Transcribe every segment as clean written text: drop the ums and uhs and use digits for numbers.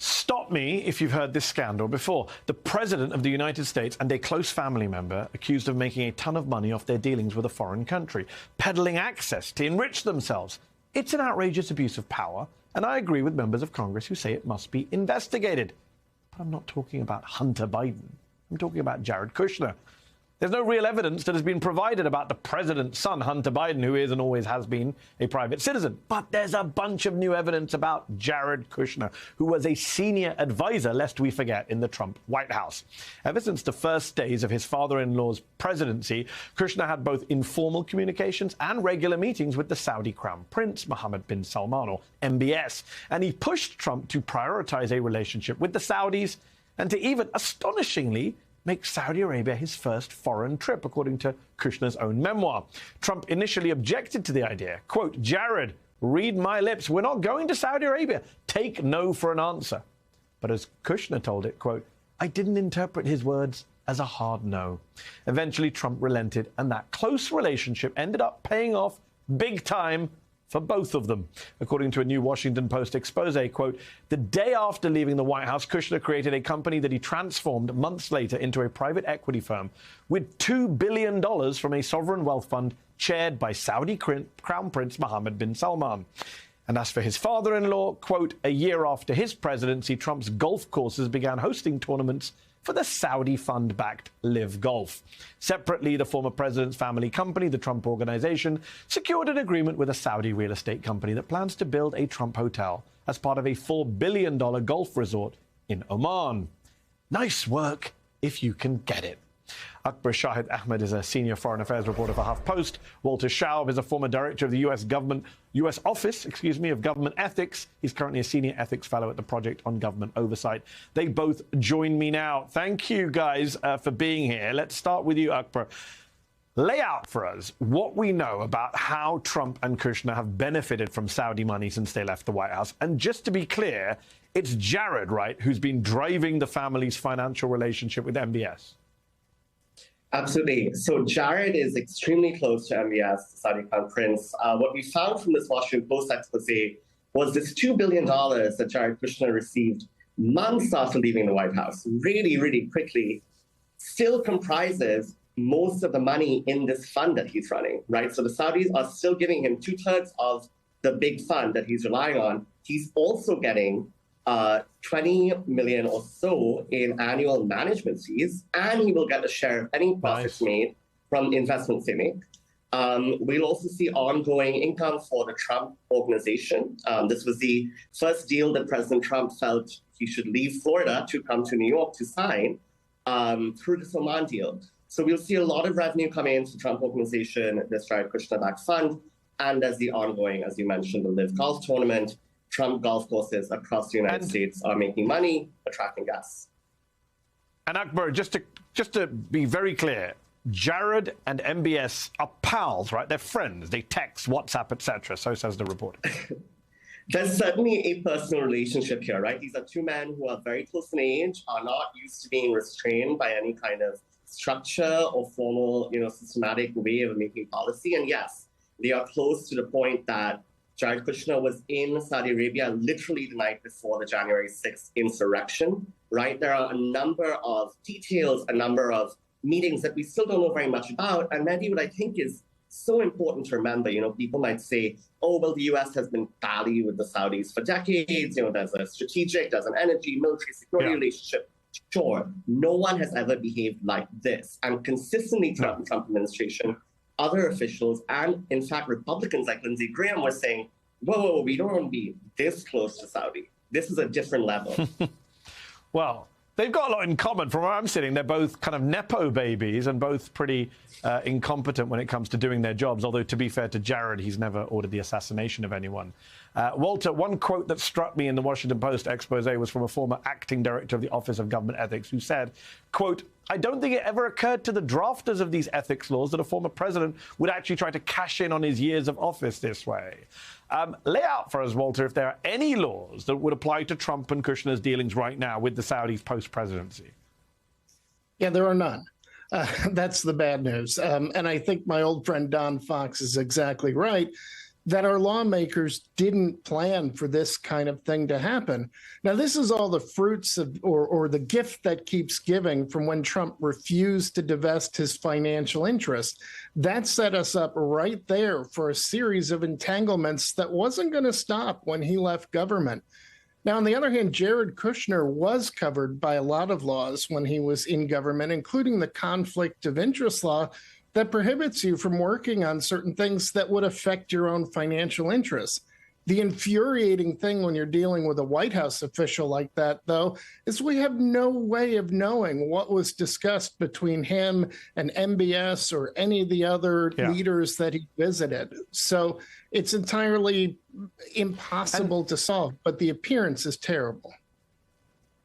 Stop me if you've heard this scandal before. The President of the United States and a close family member accused of making a ton of money off their dealings with a foreign country, peddling access to enrich themselves. It's an outrageous abuse of power, and I agree with members of Congress who say it must be investigated. But I'm not talking about Hunter Biden. I'm talking about Jared Kushner. There's no real evidence that has been provided about the president's son, Hunter Biden, who is and always has been a private citizen. But there's a bunch of new evidence about Jared Kushner, who was a senior advisor, lest we forget, in the Trump White House. Ever since the first days of his father-in-law's presidency, Kushner had both informal communications and regular meetings with the Saudi Crown Prince, Mohammed bin Salman, or MBS. And he pushed Trump to prioritize a relationship with the Saudis and to even, astonishingly, make Saudi Arabia his first foreign trip, according to Kushner's own memoir. Trump initially objected to the idea. Quote, Jared, read my lips. We're not going to Saudi Arabia. Take no for an answer. But as Kushner told it, quote, I didn't interpret his words as a hard no. Eventually, Trump relented, and that close relationship ended up paying off big time for both of them. According to a new Washington Post expose, quote, the day after leaving the White House, Kushner created a company that he transformed months later into a private equity firm with $2 billion from a sovereign wealth fund chaired by Saudi Crown Prince Mohammed bin Salman. And as for his father-in-law, quote, a year after his presidency, Trump's golf courses began hosting tournaments for the Saudi fund-backed Live Golf. Separately, the former president's family company, the Trump Organization, secured an agreement with a Saudi real estate company that plans to build a Trump hotel as part of a $4 billion golf resort in Oman. Nice work if you can get it. Akbar Shahid Ahmed is a senior foreign affairs reporter for HuffPost. Walter Schaub is a former director of the U.S. Office of Government Ethics. He's currently a senior ethics fellow at the Project on Government Oversight. They both join me now. Thank you, guys, for being here. Let's start with you, Akbar. Lay out for us what we know about how Trump and Kushner have benefited from Saudi money since they left the White House. And just to be clear, it's Jared, right, who's been driving the family's financial relationship with MBS. Absolutely. So Jared is extremely close to MBS, Saudi Crown Prince. What we found from this Washington Post expose was this $2 billion that Jared Kushner received months after leaving the White House, really, really quickly, still comprises most of the money in this fund that he's running, right? So the Saudis are still giving him 2/3 of the big fund that he's relying on. He's also getting 20 million or so in annual management fees, and he will get a share of any profits made from investments they make. We'll also see ongoing income for the Trump Organization. This was the first deal that President Trump felt he should leave Florida to come to New York to sign through the Salman deal. So we'll see a lot of revenue coming into the Trump Organization, this Jared Kushner-backed fund, and there's the ongoing, as you mentioned, the Live Golf Tournament. Trump golf courses across the United States are making money, attracting guests. And Akbar, just to be very clear, Jared and MBS are pals, right? They're friends. They text, WhatsApp, etc. So says the report. There's certainly a personal relationship here, right? These are two men who are very close in age, are not used to being restrained by any kind of structure or formal, systematic way of making policy. And yes, they are close to the point that Jared Kushner was in Saudi Arabia literally the night before the January 6th insurrection, right? There are a number of details, a number of meetings that we still don't know very much about. And maybe what I think is so important to remember, people might say, oh, well, the U.S. has been pally with the Saudis for decades. There's a strategic, there's an energy, military security relationship. Sure, no one has ever behaved like this. And consistently throughout the Trump administration, other officials and, in fact, Republicans like Lindsey Graham were saying, whoa, we don't want to be this close to Saudi. This is a different level. Well, they've got a lot in common. From where I'm sitting, they're both kind of Nepo babies and both pretty incompetent when it comes to doing their jobs, although, to be fair to Jared, he's never ordered the assassination of anyone. Walter, one quote that struck me in the Washington Post expose was from a former acting director of the Office of Government Ethics who said, quote, I don't think it ever occurred to the drafters of these ethics laws that a former president would actually try to cash in on his years of office this way. Lay out for us, Walter, if there are any laws that would apply to Trump and Kushner's dealings right now with the Saudis post-presidency. Yeah, there are none. That's the bad news. And I think my old friend Don Fox is exactly right. that our lawmakers didn't plan for this kind of thing to happen. Now, this is all the fruits of, or the gift that keeps giving from when Trump refused to divest his financial interests. That set us up right there for a series of entanglements that wasn't going to stop when he left government. Now, on the other hand, Jared Kushner was covered by a lot of laws when he was in government, including the conflict of interest law that prohibits you from working on certain things that would affect your own financial interests. The infuriating thing when you're dealing with a White House official like that, though, is we have no way of knowing what was discussed between him and MBS or any of the other leaders that he visited. So it's entirely impossible to solve, but the appearance is terrible.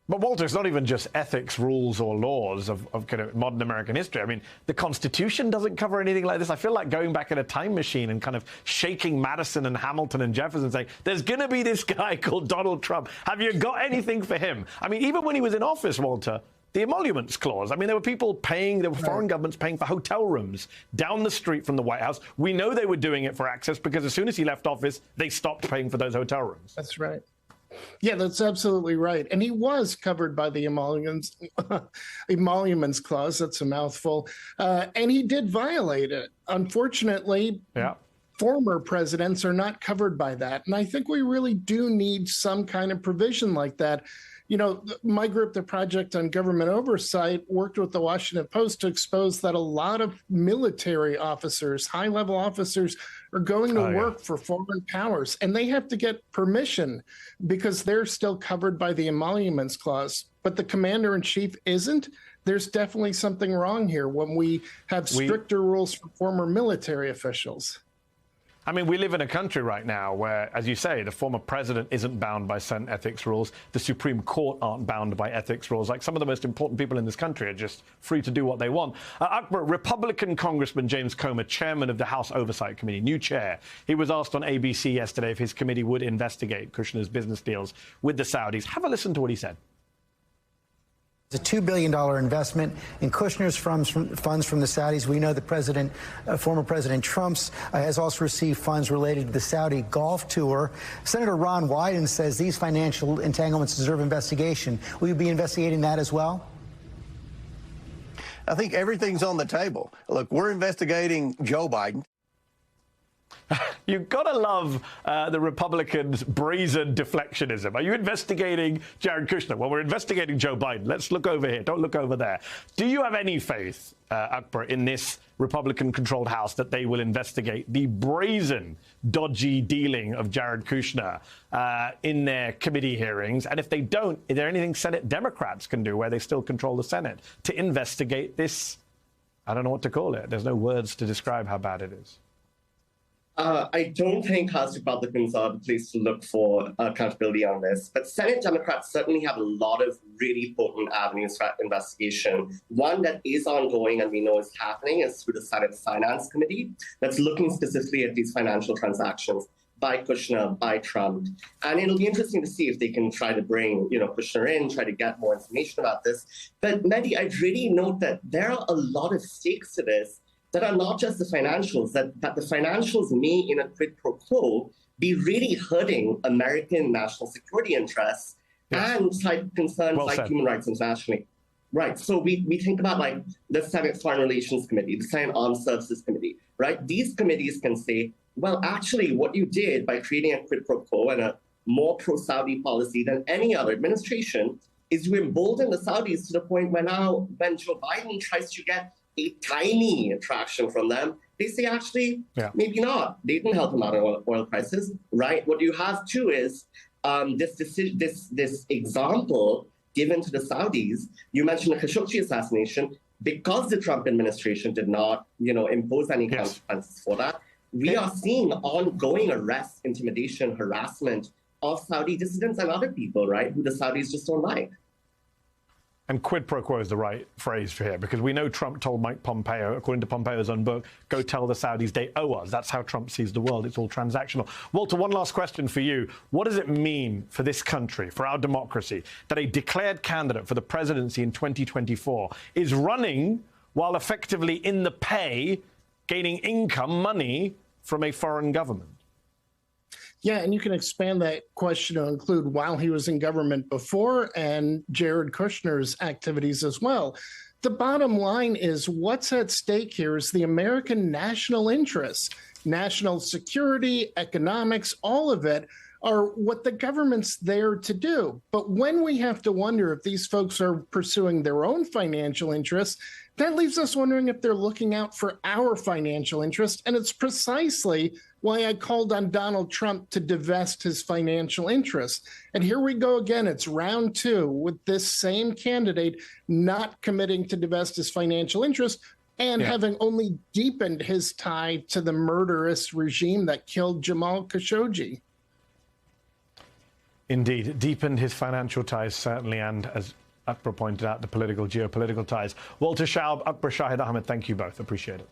But, Walter, it's not even just ethics, rules, or laws of kind of modern American history. I mean, the Constitution doesn't cover anything like this. I feel like going back in a time machine and kind of shaking Madison and Hamilton and Jefferson, saying, there's going to be this guy called Donald Trump. Have you got anything for him? I mean, even when he was in office, Walter, the emoluments clause. I mean, there were people paying, there were foreign governments paying for hotel rooms down the street from the White House. We know they were doing it for access because as soon as he left office, they stopped paying for those hotel rooms. That's right. Yeah, that's absolutely right. And he was covered by the emoluments clause. That's a mouthful. And he did violate it. Unfortunately, former presidents are not covered by that. And I think we really do need some kind of provision like that. You know, my group, the Project on Government Oversight, worked with the Washington Post to expose that a lot of military officers, high-level officers, are going to work for foreign powers, and they have to get permission because they're still covered by the emoluments clause. But the commander-in-chief isn't. There's definitely something wrong here when we have stricter rules for former military officials. I mean, we live in a country right now where, as you say, the former president isn't bound by certain ethics rules. The Supreme Court aren't bound by ethics rules. Like, some of the most important people in this country are just free to do what they want. Akbar, Republican Congressman James Comer, chairman of the House Oversight Committee, new chair, he was asked on ABC yesterday if his committee would investigate Kushner's business deals with the Saudis. Have a listen to what he said. It's a $2 billion investment in Kushner's funds from the Saudis. We know the former President Trump has also received funds related to the Saudi Golf Tour. Senator Ron Wyden says these financial entanglements deserve investigation. Will you be investigating that as well? I think everything's on the table. Look, we're investigating Joe Biden. You've got to love the Republicans' brazen deflectionism. Are you investigating Jared Kushner? Well, we're investigating Joe Biden. Let's look over here. Don't look over there. Do you have any faith, Akbar, in this Republican-controlled House that they will investigate the brazen, dodgy dealing of Jared Kushner in their committee hearings? And if they don't, is there anything Senate Democrats can do where they still control the Senate to investigate this? I don't know what to call it. There's no words to describe how bad it is. I don't think House Republicans are the place to look for accountability on this, but Senate Democrats certainly have a lot of really potent avenues for investigation. One that is ongoing and we know is happening is through the Senate Finance Committee that's looking specifically at these financial transactions by Kushner, by Trump. And it'll be interesting to see if they can try to bring, Kushner in, try to get more information about this. But Mehdi, I'd really note that there are a lot of stakes to this that are not just the financials, that the financials may, in a quid pro quo, be really hurting American national security interests and type concerns like human rights internationally. Right. So we think about like the Senate Foreign Relations Committee, the Senate Armed Services Committee, right? These committees can say, well, actually, what you did by creating a quid pro quo and a more pro-Saudi policy than any other administration is you embolden the Saudis to the point where now when Joe Biden tries to get a tiny attraction from them, they say, actually, maybe not. They didn't help them out on oil prices, right? What you have, too, is this example given to the Saudis. You mentioned the Khashoggi assassination. Because the Trump administration did not, impose any consequences for that, we are seeing ongoing arrests, intimidation, harassment of Saudi dissidents and other people, right, who the Saudis just don't like. And quid pro quo is the right phrase for here, because we know Trump told Mike Pompeo, according to Pompeo's own book, go tell the Saudis they owe us. That's how Trump sees the world. It's all transactional. Walter, one last question for you. What does it mean for this country, for our democracy, that a declared candidate for the presidency in 2024 is running while effectively in the pay, gaining income, money from a foreign government? Yeah, and you can expand that question to include while he was in government before and Jared Kushner's activities as well. The bottom line is what's at stake here is the American national interest, national security, economics, all of it are what the government's there to do. But when we have to wonder if these folks are pursuing their own financial interests, that leaves us wondering if they're looking out for our financial interest. And it's precisely why I called on Donald Trump to divest his financial interests. And here we go again. It's round two with this same candidate not committing to divest his financial interest and having only deepened his tie to the murderous regime that killed Jamal Khashoggi. Indeed, deepened his financial ties, certainly, and as Akbar pointed out, the geopolitical ties. Walter Shaub, Akbar Shahid Ahmed, thank you both. Appreciate it.